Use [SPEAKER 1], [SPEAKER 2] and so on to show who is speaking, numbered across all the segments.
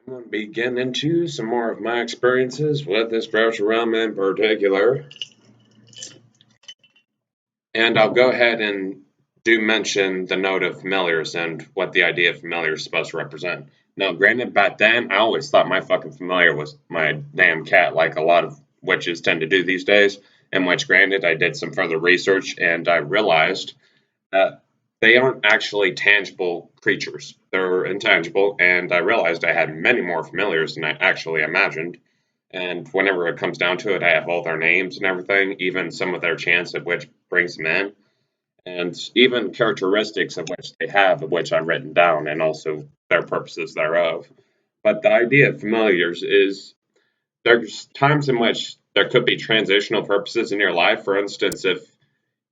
[SPEAKER 1] I'm going to be getting into some more of my experiences with this browser realm in particular. And I'll go ahead and do mention the note of familiars and what the idea of familiar is supposed to represent. Now, granted, back then, I always thought my fucking familiar was my damn cat, like a lot of witches tend to do these days. In which, granted, I did some further research and I realized they aren't actually tangible creatures. They're intangible, and I realized I had many more familiars than I actually imagined. And whenever it comes down to it, I have all their names and everything, even some of their chants of which brings them in, and even characteristics of which they have, of which I've written down, and also their purposes thereof. But the idea of familiars is there's times in which there could be transitional purposes in your life. For instance, if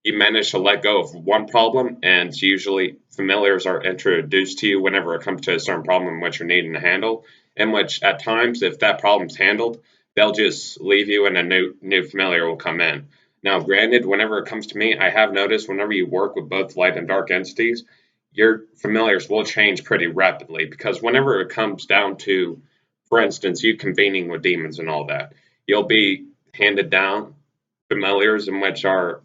[SPEAKER 1] you manage to let go of one problem, and usually familiars are introduced to you whenever it comes to a certain problem in which you're needing to handle. In which, at times, if that problem's handled, they'll just leave you, and a new familiar will come in. Now, granted, whenever it comes to me, I have noticed whenever you work with both light and dark entities, your familiars will change pretty rapidly because whenever it comes down to, for instance, you convening with demons and all that, you'll be handed down familiars in which are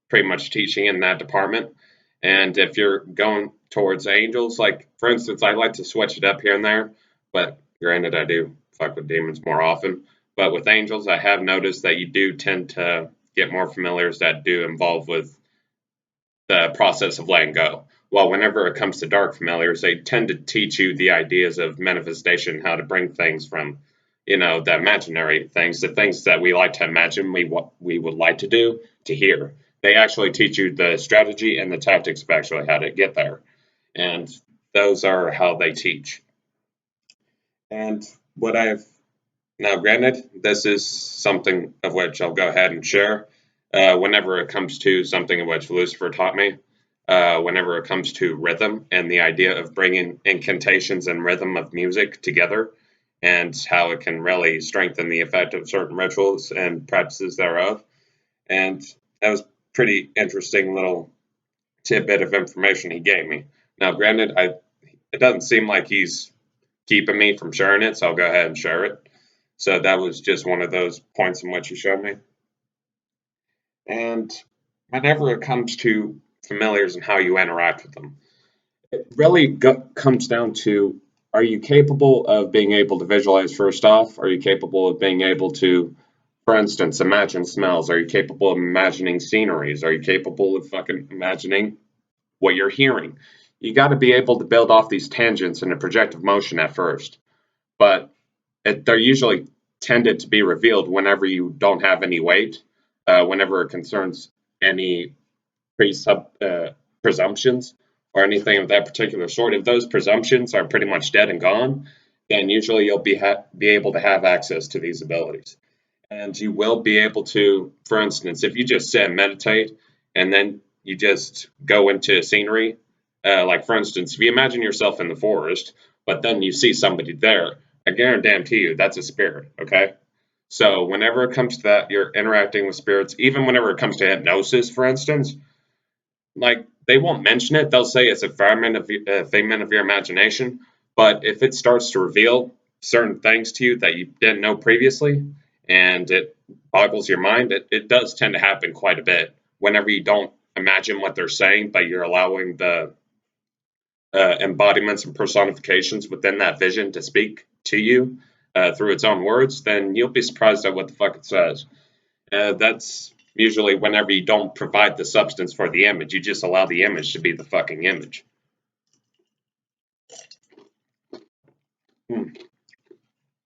[SPEAKER 1] pretty much teaching in that department. And if you're going towards angels, like for instance, I like to switch it up here and there, but granted, I do fuck with demons more often. But with angels, I have noticed that you do tend to get more familiars that do involve with the process of letting go. Well, whenever it comes to dark familiars, they tend to teach you the ideas of manifestation, how to bring things from, the imaginary things, the things that we like to imagine we would like to do, to here. They actually teach you the strategy and the tactics of actually how to get there. And those are how they teach. And what I've now, granted, this is something of which I'll go ahead and share. Whenever it comes to something of which Lucifer taught me, whenever it comes to rhythm and the idea of bringing incantations and rhythm of music together, and how it can really strengthen the effect of certain rituals and practices thereof. And that was pretty interesting little tidbit of information he gave me. Now, granted, it doesn't seem like he's keeping me from sharing it, so I'll go ahead and share it. So that was just one of those points in which he showed me. And whenever it comes to familiars and how you interact with them, it really comes down to, are you capable of being able to visualize first off? Are you capable of being able to, for instance, imagine smells? Are you capable of imagining sceneries? Are you capable of fucking imagining what you're hearing? You got to be able to build off these tangents in a projective motion at first, but they're usually tended to be revealed whenever you don't have any weight, whenever it concerns any presumptions or anything of that particular sort. If those presumptions are pretty much dead and gone, then usually you'll be able to have access to these abilities. And you will be able to, for instance, if you just sit and meditate and then you just go into scenery, like for instance, if you imagine yourself in the forest, but then you see somebody there, I guarantee you that's a spirit, okay? So whenever it comes to that, you're interacting with spirits, even whenever it comes to hypnosis, for instance, like they won't mention it. They'll say it's a figment of your imagination. But if it starts to reveal certain things to you that you didn't know previously, and it boggles your mind, it does tend to happen quite a bit. Whenever you don't imagine what they're saying, but you're allowing the embodiments and personifications within that vision to speak to you through its own words, then you'll be surprised at what the fuck it says. That's usually whenever you don't provide the substance for the image, you just allow the image to be the fucking image. Hmm.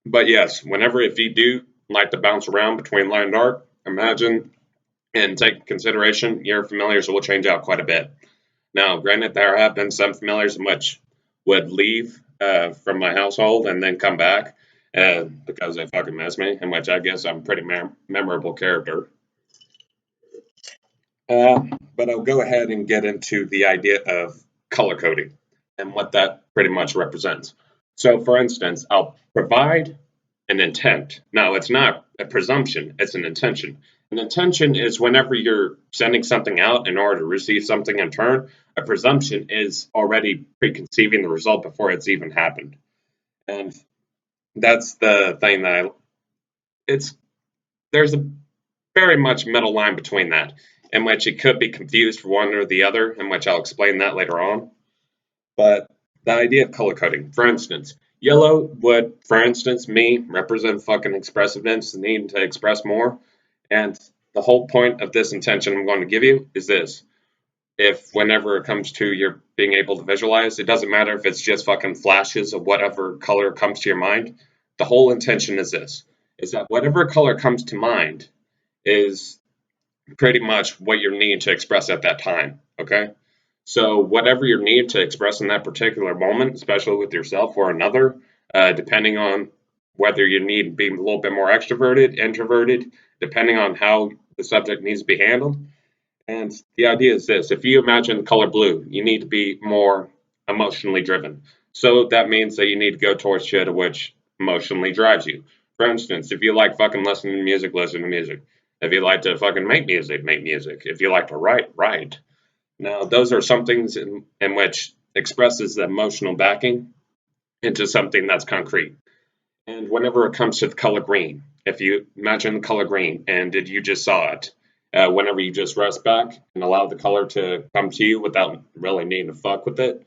[SPEAKER 1] But yes, whenever if you do like to bounce around between light and dark, imagine and take consideration your familiars will change out quite a bit. Now, granted, there have been some familiars in which would leave from my household and then come back because they fucking miss me, in which I guess I'm a pretty memorable character. Uh, but I'll go ahead and get into the idea of color coding and what that pretty much represents. So, for instance, I'll provide an intent. Now, it's not a presumption, it's an intention. An intention is whenever you're sending something out in order to receive something in turn, a presumption is already preconceiving the result before it's even happened. And that's the thing it's there's a very much middle line between that, in which it could be confused for one or the other, in which I'll explain that later on. But the idea of color coding, for instance, yellow would, for instance, me represent fucking expressiveness, the need to express more. And the whole point of this intention I'm going to give you is this. If whenever it comes to your being able to visualize, it doesn't matter if it's just fucking flashes of whatever color comes to your mind. The whole intention is this, is that whatever color comes to mind is pretty much what you need to express at that time. Okay. So whatever you need to express in that particular moment, especially with yourself or another, depending on whether you need to be a little bit more extroverted, introverted, depending on how the subject needs to be handled. And the idea is this: if you imagine the color blue, you need to be more emotionally driven. So that means that you need to go towards shit which emotionally drives you. For instance, if you like fucking listening to music, listen to music. If you like to fucking make music, make music. If you like to write, write. Now, those are some things in which expresses the emotional backing into something that's concrete. And whenever it comes to the color green, if you imagine the color green and if you just saw it, whenever you just rest back and allow the color to come to you without really needing to fuck with it,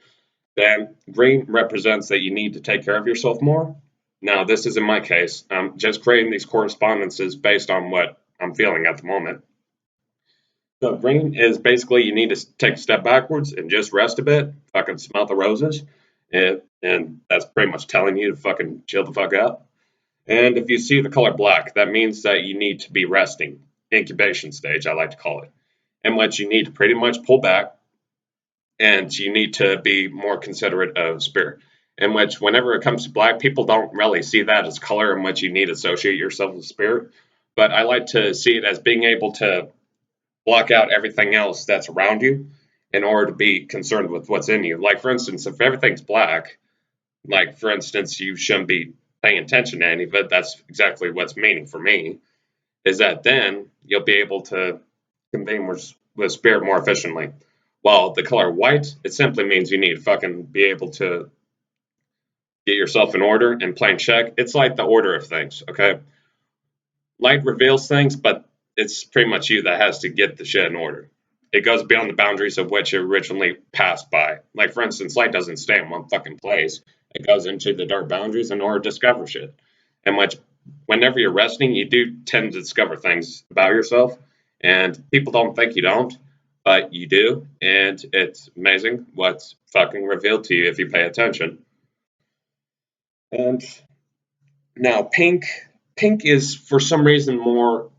[SPEAKER 1] then green represents that you need to take care of yourself more. Now, this is in my case. I'm just creating these correspondences based on what I'm feeling at the moment. So green is basically you need to take a step backwards and just rest a bit, fucking smell the roses, and that's pretty much telling you to fucking chill the fuck out. And if you see the color black, that means that you need to be resting, incubation stage, I like to call it, in which you need to pretty much pull back and you need to be more considerate of spirit. In which, whenever it comes to black, people don't really see that as color in which you need to associate yourself with spirit. But I like to see it as being able to block out everything else that's around you in order to be concerned with what's in you. Like, for instance, if everything's black, like, for instance, you shouldn't be paying attention to any of it. That's exactly what's meaning for me, is that then you'll be able to convey more with spirit more efficiently. While the color white, it simply means you need to fucking be able to get yourself in order and plan check. It's like the order of things, okay? Light reveals things, but it's pretty much you that has to get the shit in order. It goes beyond the boundaries of which it originally passed by. Like, for instance, light doesn't stay in one fucking place. It goes into the dark boundaries in order to discover shit. And which, whenever you're resting, you do tend to discover things about yourself. And people don't think you don't, but you do. And it's amazing what's fucking revealed to you if you pay attention. And now, pink is for some reason more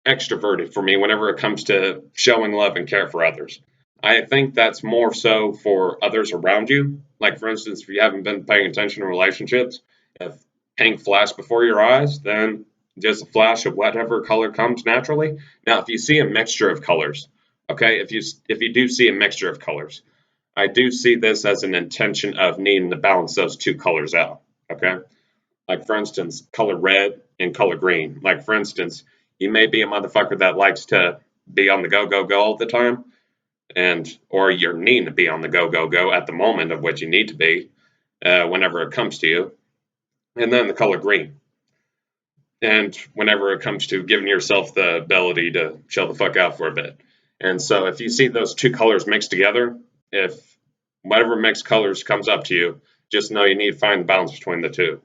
[SPEAKER 1] extroverted for me whenever it comes to showing love and care for others. I think that's more so for others around you. Like, for instance, if you haven't been paying attention to relationships, if pink flashed before your eyes, then just a flash of whatever color comes naturally. Now, if you see a mixture of colors, okay, if you do see a mixture of colors, I do see this as an intention of needing to balance those two colors out. Okay, like, for instance, color red and color green. Like, for instance, you may be a motherfucker that likes to be on the go, go, go all the time, and or you're needing to be on the go, go, go at the moment of what you need to be whenever it comes to you. And then the color green. And whenever it comes to giving yourself the ability to chill the fuck out for a bit. And so if you see those two colors mixed together, if whatever mixed colors comes up to you, just know you need to find the balance between the two.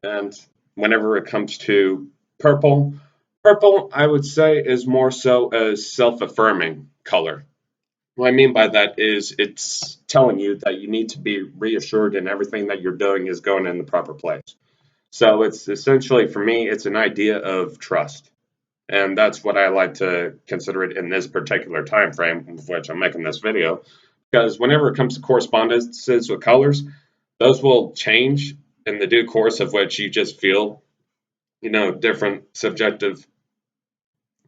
[SPEAKER 1] And whenever it comes to purple, purple, I would say, is more so a self affirming color. What I mean by that is it's telling you that you need to be reassured and everything that you're doing is going in the proper place. So it's essentially, for me, it's an idea of trust. And that's what I like to consider it in this particular time frame of which I'm making this video. Because whenever it comes to correspondences with colors, those will change in the due course of which you just feel, different subjective,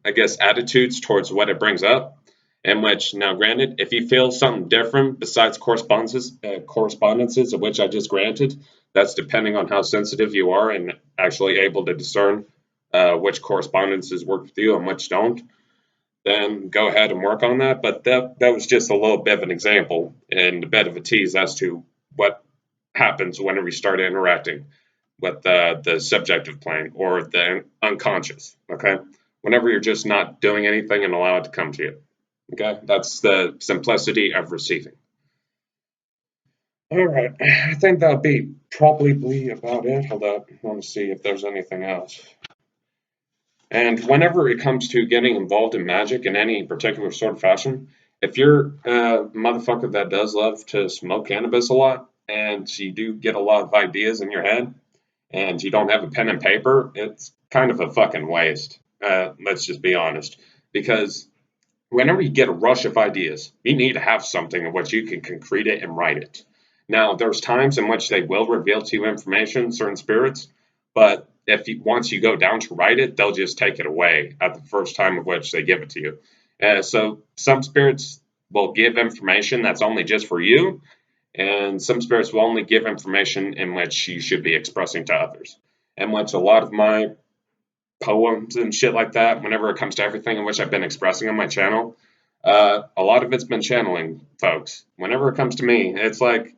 [SPEAKER 1] I guess, attitudes towards what it brings up. In which, now granted, if you feel something different besides correspondences of which I just granted, that's depending on how sensitive you are and actually able to discern which correspondences work with you and which don't, then go ahead and work on that. But that was just a little bit of an example and a bit of a tease as to what happens whenever we start interacting. with the subjective plane or the unconscious. Okay, whenever you're just not doing anything and allow it to come to you. Okay, that's the simplicity of receiving. All right, I think that'll be probably about it. Hold up, I want to see if there's anything else. And whenever it comes to getting involved in magic in any particular sort of fashion, if you're a motherfucker that does love to smoke cannabis a lot and you do get a lot of ideas in your head and you don't have a pen and paper, it's kind of a fucking waste. Let's just be honest. Because whenever you get a rush of ideas, you need to have something in which you can concrete it and write it. Now, there's times in which they will reveal to you information, certain spirits, but if you, once you go down to write it, they'll just take it away at the first time of which they give it to you. So some spirits will give information that's only just for you, and some spirits will only give information in which you should be expressing to others. And which a lot of my poems and shit like that, whenever it comes to everything in which I've been expressing on my channel, a lot of it's been channeling, folks. Whenever it comes to me, it's like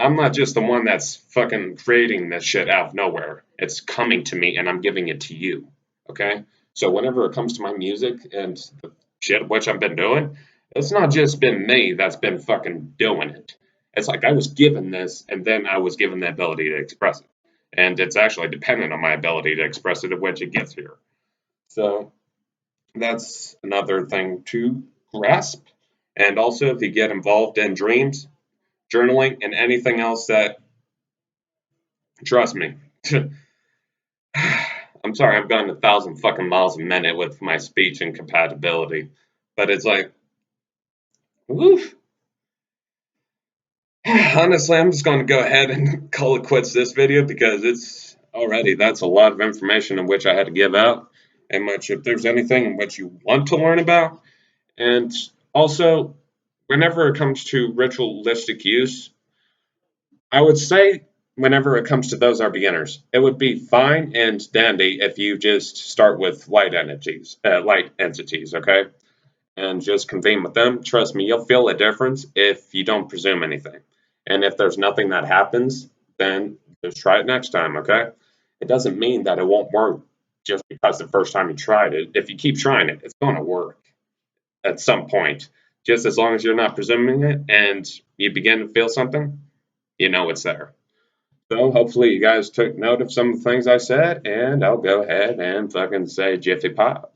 [SPEAKER 1] I'm not just the one that's fucking creating this shit out of nowhere. It's coming to me and I'm giving it to you. Okay? So whenever it comes to my music and the shit which I've been doing, it's not just been me that's been fucking doing it. It's like I was given this and then I was given the ability to express it. And it's actually dependent on my ability to express it of which it gets here. So that's another thing to grasp. And also, if you get involved in dreams, journaling, and anything else that, trust me, I'm sorry, I've gone 1,000 fucking miles a minute with my speech incompatibility, but it's like, woof. Honestly, I'm just going to go ahead and call it quits this video because it's already, that's a lot of information in which I had to give out, and much if there's anything in which you want to learn about, and also, whenever it comes to ritualistic use, I would say whenever it comes to those are beginners, it would be fine and dandy if you just start with light entities, okay, and just convene with them. Trust me, you'll feel a difference if you don't presume anything, and if there's nothing that happens, then just try it next time, okay? It doesn't mean that it won't work just because the first time you tried it. If you keep trying it, it's going to work at some point. Just as long as you're not presuming it and you begin to feel something, you know it's there. So hopefully you guys took note of some of the things I said, and I'll go ahead and fucking say Jiffy Pop.